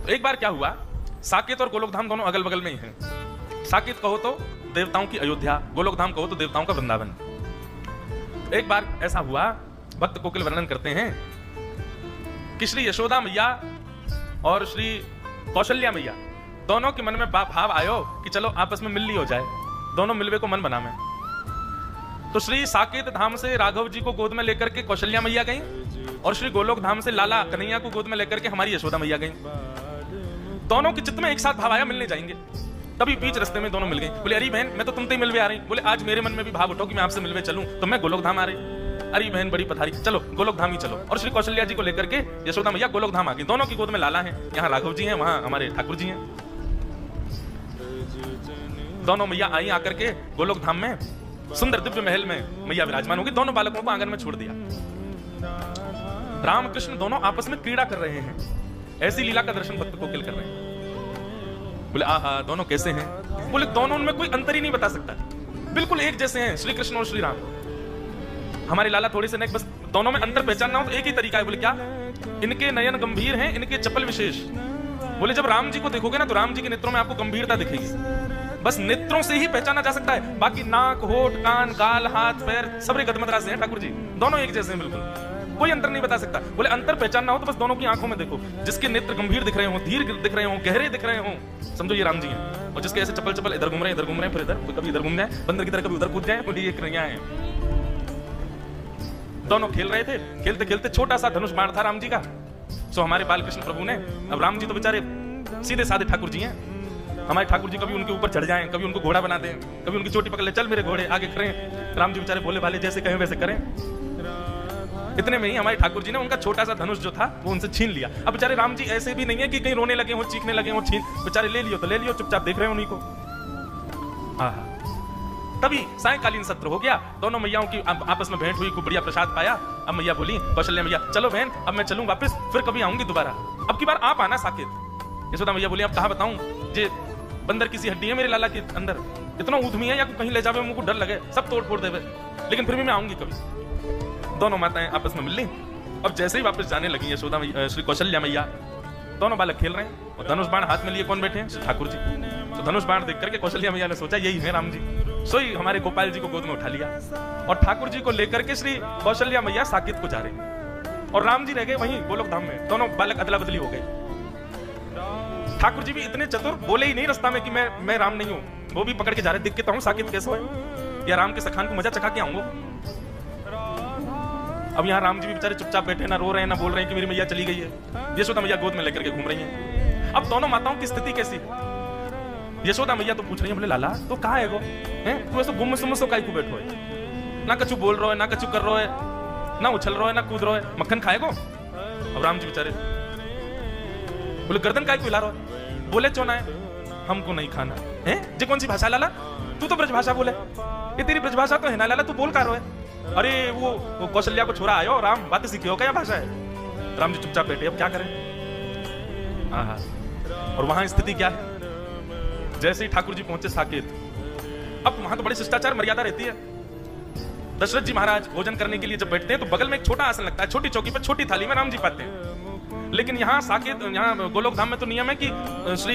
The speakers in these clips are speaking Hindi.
तो एक बार क्या हुआ, साकेत और गोलोकधाम दोनों अगल बगल में ही हैं। साकेत कहो तो देवताओं की अयोध्या, गोलोकधाम कहो तो देवताओं का वृंदावन। एक बार ऐसा हुआ, भक्त कोकिल वर्णन करते हैं कि श्री यशोदा मैया और श्री कौशल्या मैया दोनों के मन में भाव आयो कि चलो आपस में मिलनी हो जाए, दोनों मिलवे को मन बना में। तो श्री साकेत धाम से राघव जी को गोद में लेकर के कौशल्या मैया गई और श्री गोलोक धाम से लाला कन्हैया को गोद में लेकर के हमारी यशोदा मैया गई। दोनों के चित्त में एक साथ भाव आया, मिलने जाएंगे। तभी बीच रास्ते में दोनों मिल गई। बोले अरे बहन, मैं तो तुमसे ही मिलवे आ रही। बोले आज मेरे मन में भी भाव उठो कि मैं आपसे मिलवे चलूं, तो मैं गोलोक धाम आ रही। अरे बहन बड़ी पथारी, चलो गोलोक धाम ही चलो। और श्री कौशल्या जी को लेकर के यशोदा मैया गोलोक धाम आ गई। दोनों की गोद में लाला है, यहाँ राघव जी हैं, वहां हमारे ठाकुर जी हैं। दोनों मैया आई आकर के गोलोक धाम में सुंदर दिव्य महल में मैया विराजमान होगी। दोनों बालकों को आंगन में छोड़ दिया। राम कृष्ण दोनों आपस में क्रीड़ा कर रहे हैं। ऐसी लीला का दर्शन भक्त कोकिल कर रहे हैं। बोले आहा, दोनों कैसे हैं? बोले दोनों उनमें कोई अंतर ही नहीं बता सकता, बिल्कुल एक जैसे हैं, श्री कृष्ण और श्री राम। हमारे लाला थोड़े से नहीं, बस दोनों में अंतर पहचानना हो तो एक ही तरीका है। बोले क्या? इनके नयन गंभीर हैं, इनके चपल विशेष। बोले जब राम जी को देखोगे ना तो राम जी के नेत्रों में आपको गंभीरता दिखेगी। बस नेत्रों से ही पहचाना जा सकता है, बाकी नाक, होठ, कान, गाल, हाथ, पैर सब गदमदरा से हैं ठाकुर जी। दोनों एक जैसे हैं, बिल्कुल कोई अंतर नहीं बता सकता। बोले अंतर पहचानना हो तो बस दोनों की आंखों में देखो, जिसके नेत्र गंभीर दिख रहे हो, धीर दिख रहे हो, गहरे दिख रहे हो, समझो ये राम जी हैं। और जिसके ऐसे चपल चपल इधर घूम रहे हैं, फिर इधर, कभी इधर घूम जाए बंदर की तरह, कभी उधर कूद जाए, बोलिए ये कन्हैया है। दोनों खेल रहे थे, खेलते खेलते छोटा सा धनुष बाण था राम जी का। सो हमारे बालकृष्ण प्रभु ने, अब राम जी तो बेचारे सीधे साधे ठाकुर जी हैं, हमारे ठाकुर जी कभी उनके ऊपर चढ़ जाएं, कभी उनको घोड़ा बना दें, कभी उनकी चोटी पकड़ ले, चल मेरे घोड़े आगे करें। राम जी बेचारे भोले भाले जैसे कहें वैसे करें। इतने में ही हमारे ठाकुर जी ने उनका छोटा सा धनुष जो था वो उनसे छीन लिया। अब बेचारे राम जी ऐसे भी नहीं है कि कहीं रोने लगे हो, चीखने लगे हो, छीन बेचारे ले लियो तो ले लियो, चुपचाप देख रहे हो उन्हीं को। तभी सायंकालीन सत्र हो गया, दोनों मैयाओं की आपस में भेंट हुई, खूब बढ़िया प्रसाद पाया। अब मैया बोली, कौशल्या मैया चलो बहन अब मैं चलूं वापस, फिर कभी आऊंगी दोबारा, अब की बार आप आना साकेत। यशोदा मैया बोली अब कहाँ बताऊं, जे बंदर किसी हड्डी है मेरे लाला के अंदर, इतना ऊधमी है या कहीं ले जावे मुझको डर लगे, सब तोड़ फोड़ देवे, लेकिन फिर भी मैं आऊंगी कभी। दोनों माताएं आपस में मिल ली। अब जैसे ही वापस जाने लगी यशोदा श्री कौशल्या मैया, दोनों बालक खेल रहे हैं और धनुष बाण हाथ में लिए कौन बैठे हैं? ठाकुर जी। तो धनुष बाण देख करके कौशल्या मैया ने सोचा यही है राम जी, सोई हमारे गोपाल जी को गोद में उठा लिया और ठाकुर जी को लेकर के श्री कौशल्या मैया साकेत को जा रही और राम जी रह गए वहीं गोलोक धाम में। दोनों बालक अदला बदली हो गए। ठाकुर जी भी इतने चतुर, बोले ही नहीं रास्ता में कि मैं राम नहीं हूं, वो भी पकड़ के जा रहे, दिख के तो हूं साकेत कैसे है, या राम के सखान को मजा चखा के आऊंगा। अब यहाँ राम जी भी बेचारे चुपचाप बैठे, ना रो रहे हैं ना बोल रहे हैं कि मेरी मैया चली गई है। यशोदा मैया गोद में लेकर के घूम रही हैं। अब दोनों माताओं की स्थिति कैसी? यशोदा मैया तो पूछ रही है, बोले लाला तो कहाँ है वो, तू ऐसे गुम सुम काहे को बैठो है, ना कछु बोल रहा है, ना कछु कर रहा है, ना उछल रहा है, ना कूद रहा है, मक्खन खाएगो? अब राम जी बेचारे बोले गर्दन काहे को हिला रहा है, बोले चोना है हमको नहीं खाना है। जे कौन सी भाषा लाला, तू तो ब्रजभाषा बोले, ये तेरी ब्रजभाषा तो है ना लाला, तू बोल का रहा है? अरे वो कौशल्या को छोरा आयो राम, बातें सीखे हो क्या भाषा है? राम जी चुपचाप बैठे, अब क्या करें। और वहां स्थिति क्या है, जैसे ही ठाकुर जी पहुंचे साकेत, अब वहां तो बड़ी शिष्टाचार मर्यादा रहती है। दशरथ जी महाराज भोजन करने के लिए जब बैठते हैं तो बगल में एक छोटा आसन लगता है, छोटी चौकी पर छोटी थाली में राम जी पाते हैं। लेकिन यहाँ साकेत, यहाँ गोलोक धाम में तो नियम है कि श्री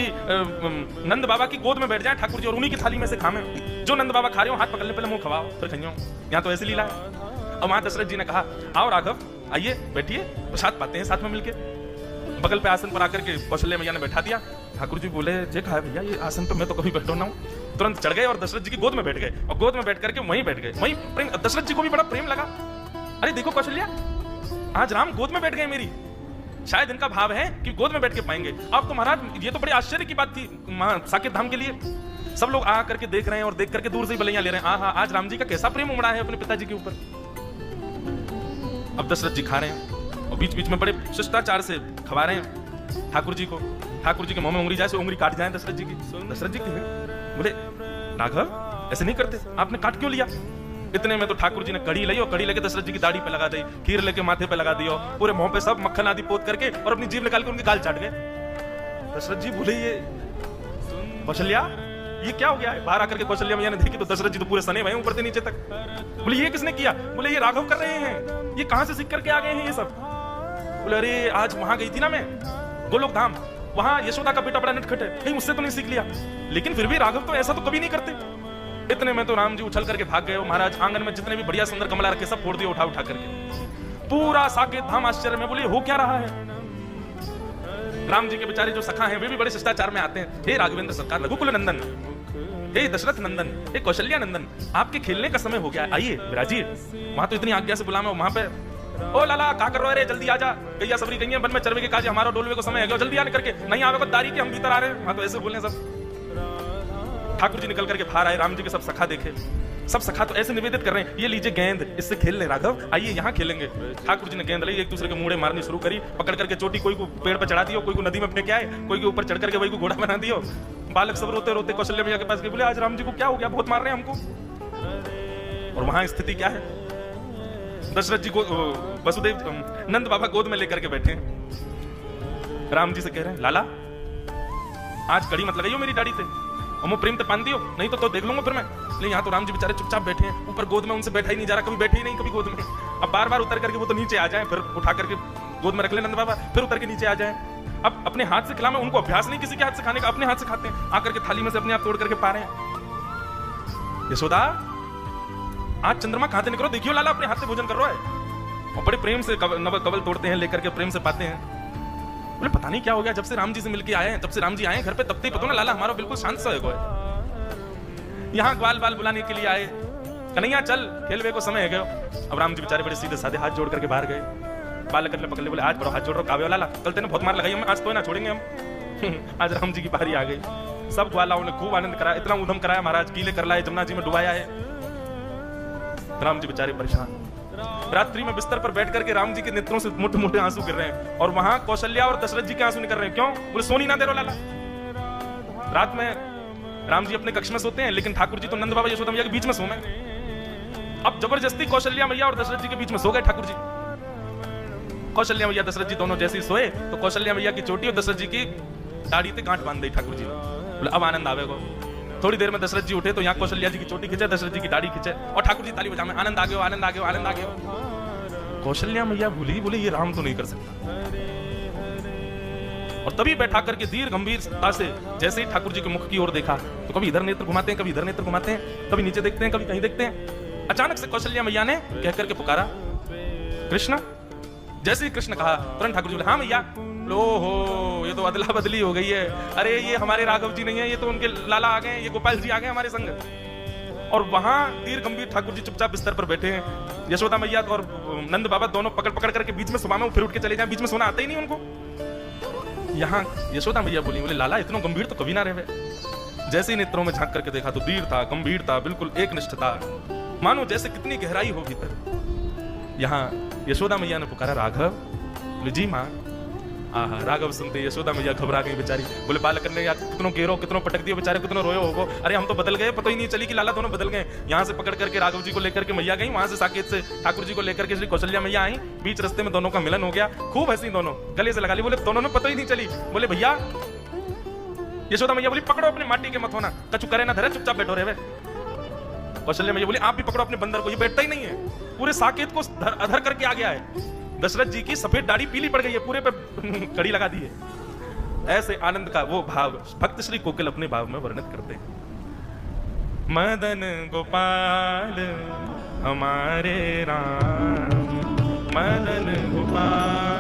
नंद बाबा की गोद में बैठ जाए ठाकुर जी और उन्हीं की थाली में से खावे, जो नंद बाबा खा रहे हो हाथ पकड़ने पहले मुंह खवाओ फिर खाइयो। यहाँ तो ऐसी लीला है। और वहां दशरथ जी ने कहा आओ राघव आइए बैठिए, प्रसाद पाते हैं साथ में मिलके। बगल पे आसन पर आकर के कौशल्या मैया ने बैठा दिया। ठाकुर जी बोले जे कहा भैया ये आसन तो मैं तो कभी बैठो ना हूं। तुरंत चढ़ गए और दशरथ जी की गोद में बैठ गए और गोद में बैठ करके वहीं बैठ गए। वहीं प्रेम, दशरथ जी को भी बड़ा प्रेम लगा। अरे देखो कौशल्या, आज राम गोद में बैठ गए मेरी, शायद इनका भाव है कि गोद में बैठ के पाएंगे। अब तो महाराज ये तो बड़े आश्चर्य की बात थी साकेत धाम के लिए। सब लोग आ करके देख रहे हैं और देख करके दूर से ही बलैया ले रहे हैं। आज राम जी का कैसा प्रेम उमड़ा है अपने पिताजी के ऊपर। अब दशरथ जी खा रहे हैं और बीच बीच में बड़े शिष्टाचार से खवा रहे हैं ठाकुर जी को। ठाकुर जी के मुंह में उंगली जाए, उंगली काट जाए दशरथ जी की। दशरथ जी बोले राघव ऐसे नहीं करते, आपने काट क्यों लिया? इतने में तो ठाकुर जी ने कड़ी ली और कड़ी लेके दशरथ जी की दाढ़ी पे लगा दी, खीर लेके माथे पे लगा दिया, पूरे मुंह पे सब मक्खन आदि पोत करके और अपनी जीभ निकाल के उनके गाल चाट गए। दशरथ जी बोले ये कौशल्या ये क्या हो गया है? बाहर आकर के कौशल्या मैया ने देखी तो दशरथ जी तो पूरे सने हुए ऊपर से नीचे तक। बोले ये किसने किया? बोले ये राघव कर रहे हैं, ये कहां से सीख करके आ गए हैं ये सब? बोले अरे आज वहां गई थी ना मैं गोलोक धाम, वहां यशोदा का बेटा बड़ा नटखट है, कहीं उससे तो नहीं सीख लिया। लेकिन फिर भी राघव तो ऐसा तो कभी नहीं करते। इतने में तो राम जी उछल करके भाग गए। महाराज आंगन में जितने भी बढ़िया सुंदर कमला रखे सब फोड़ दिए उठा उठा करके। पूरा साकेत धाम आश्चर्य में, बोले हो क्या रहा है। राम जी के बेचारे जो सखा हैं वे भी बड़े शिष्टाचार में आते हैं। हे राघवेंद्र सरकार, रघुकुल नंदन, हे दशरथ नंदन, हे कौशल्या नंदन, आपके खेलने का समय हो गया है, आइए विराजिए। वहां तो इतनी आज्ञा से बुलावे, वहां पे ओ लाला का कर रहे रे, जल्दी आजा, गैया सबरी गई है वन में चरवे के काज, हमारा डोलवे को समय है, जल्दी आने करके, नहीं आवे को दारी के हम भीतर आ रहे हैं। वहां तो ऐसे बोलने सब। ठाकुर जी निकल करके बाहर आए, राम जी के सब सखा देखे, सब सखा तो ऐसे निवेदित कर रहे हैं, ये लीजिए गेंद, इससे खेल ले राघव, आइए यहाँ खेलेंगे। ठाकुर जी ने गेंद ली, एक दूसरे के मुड़े मारनी शुरू करी, पकड़ करके चोटी कोई को पेड़ पर चढ़ा दियो, कोई को नदी में फेंक आए, कोई के ऊपर चढ़ करके वही को घोड़ा बना दियो। बालक सब रोते रोते कौशल्या मैया के पास गए, बोले आज राम जी को क्या हो गया, बहुत मार रहे हैं हमको। और वहां स्थिति क्या है, दशरथ जी को वसुदेव नंद बाबा गोद में लेकर के बैठे हैं। राम जी से कह रहे हैं, लाला आज कड़ी मत लगाइयो मेरी दाढ़ी से, और मैं प्रेम ते पान दियो, नहीं तो देख लूंगा फिर मैं। लेकिन यहाँ तो राम जी बेचारे चुपचाप बैठे हैं, ऊपर गोद में उनसे बैठा ही नहीं जा रहा, कभी बैठे ही नहीं कभी गोद में। अब बार बार उतर करके वो तो नीचे आ जाए, फिर उठा करके गोद में रख ले नंद बाबा, फिर उतर के नीचे आ जाए। अब अपने हाथ से खिलाना, उनको अभ्यास नहीं किसी के हाथ से खाने का, अपने हाथ से खाते हैं, आकर के थाली में से अपने आप तोड़ करके पा रहे हैं। यशोदा आज चंद्रमा खाते निकलो, देखियो लाला अपने हाथ से भोजन कर रहा है। और बड़े प्रेम से कवल तोड़ते हैं, लेकर के प्रेम से पाते हैं। बोले पता नहीं क्या हो गया, जब से राम जी से मिलके आए हैं, तब से राम जी आए हैं घर पे, तब से पता ना लाला हमारा बिल्कुल शांत सा है। यहाँ ग्वाल बाल बुलाने के लिए आए, कन्हैया चल खेलवे को समय है गयो। अब राम जी बेचारे बड़े सीधे साधे हाथ जोड़ करके बाहर गए। बालक करले पकड़ ले, बोले आज बड़ो हाथ जोड़ रहा काव्य लाला, कल तेने बहुत मार लगाई, हम आज तो ना छोड़ेंगे हम। आज राम जी की बारी आ गई। सब ग्वालाओं ने खूब आनंद कराया, इतना उधम कराया महाराज, कीले कर लाए, जमुना जी में डुबाया है। राम जी बेचारे परेशान। रात्रि में बिस्तर पर बैठ करके राम जी के नेत्रों से मोटे मोटे आंसू गिर रहे हैं, और वहां कौशल्या और दशरथ जी के आंसू निकल रहे हैं। क्यों? बोले सोनी ना दे रहो लाला। रात में राम जी अपने कक्ष में सोते हैं, लेकिन ठाकुर जी तो नंद बाबा यशोदा मैया के बीच में सोए। अब जबरदस्ती कौशल्या मैया और दशरथ जी के बीच में सो गए ठाकुर जी। कौशल्या मैया दशरथ जी दोनों जैसे ही सोए तो कौशल्या मैया की चोटी और दशरथ जी की दाढ़ी पे गांठ बांध दी ठाकुर जी ने। बोले अब आनंद आवेगा। थोड़ी देर में दशरथ जी उठे तो यहाँ कौशल्या जी की चोटी खींचे, दशरथ जी की दाढ़ी खींचे, और ठाकुर जी ताली बजाए, आनंद आ गया, आनंद आ गया, आनंद आ गया। कौशल्या मैया भूली, बोले ये राम तो नहीं कर सकता। और तभी बैठा करके धीर गंभीरता से जैसे ही ठाकुर जी के मुख की ओर देखा तो कभी इधर नेत्र घुमाते हैं, कभी इधर नेत्र घुमाते हैं, कभी नीचे देखते हैं, कभी कहीं देखते हैं। अचानक से कौशल्या मैया ने कह करके पुकारा, कृष्ण। जैसे ही कृष्ण कहा तुरंत ठाकुर जी बोले, हाँ मैया। लो हो, ये तो अदला बदली हो गई है। अरे ये हमारे राघव जी नहीं है, ये तो उनके लाला आ गए, ये गोपाल जी आ गए हमारे संग। और वहां धीर गंभीर ठाकुर जी चुपचाप बिस्तर पर बैठे हैं। यशोदा मैया और नंद बाबा दोनों पकड़ पकड़ करके बीच में सुबह में फिर उठ के चले जाए, बीच में सोना आता ही नहीं उनको। यहाँ यशोदा मैया बोली, बोले लाला इतना गंभीर तो कभी ना रहे। जैसे ही नेत्रों में झांक करके देखा तो धीर था, गंभीर था, बिल्कुल एक निष्ठता, मानो जैसे कितनी गहराई हो भीतर। यहाँ यशोदा मैया ने पुकारा, राघव। बोले जी माँ। आहा, राघव सुनते यशोदा मैया घबरा गई बेचारी। बोले बालक ने यार कितनों घेरो, कितनों पटक दियो बेचारे, कितनों रोयो होगो। अरे हम तो बदल गए, पता ही नहीं चली कि लाला दोनों बदल गए। यहाँ से पकड़ करके राघव जी को लेकर के मैया गई, वहां से साकेत से ठाकुर जी को लेकर के श्री कौशल्या मैया आई। बीच रास्ते में दोनों का मिलन हो गया, खूब हंसी, दोनों गले से लगा ली। बोले दोनों ने पता ही नहीं चली। बोले भैया, यशोदा मैया बोली पकड़ो अपने माटी के मत होना, कछु करे ना धरे, चुपचाप बैठो रहे। कौशल्या मैया बोली आप भी पकड़ो अपने बंदर को, ये बैठता ही नहीं है, पूरे साकेत को अधर करके आ गया है। दशरथ जी की सफेद दाढ़ी पीली पड़ गई है, पूरे पे कड़ी लगा दी है। ऐसे आनंद का वो भाव भक्त श्री कोकिल अपने भाव में वर्णित करते हैं। मदन गोपाल हमारे राम, मदन गोपाल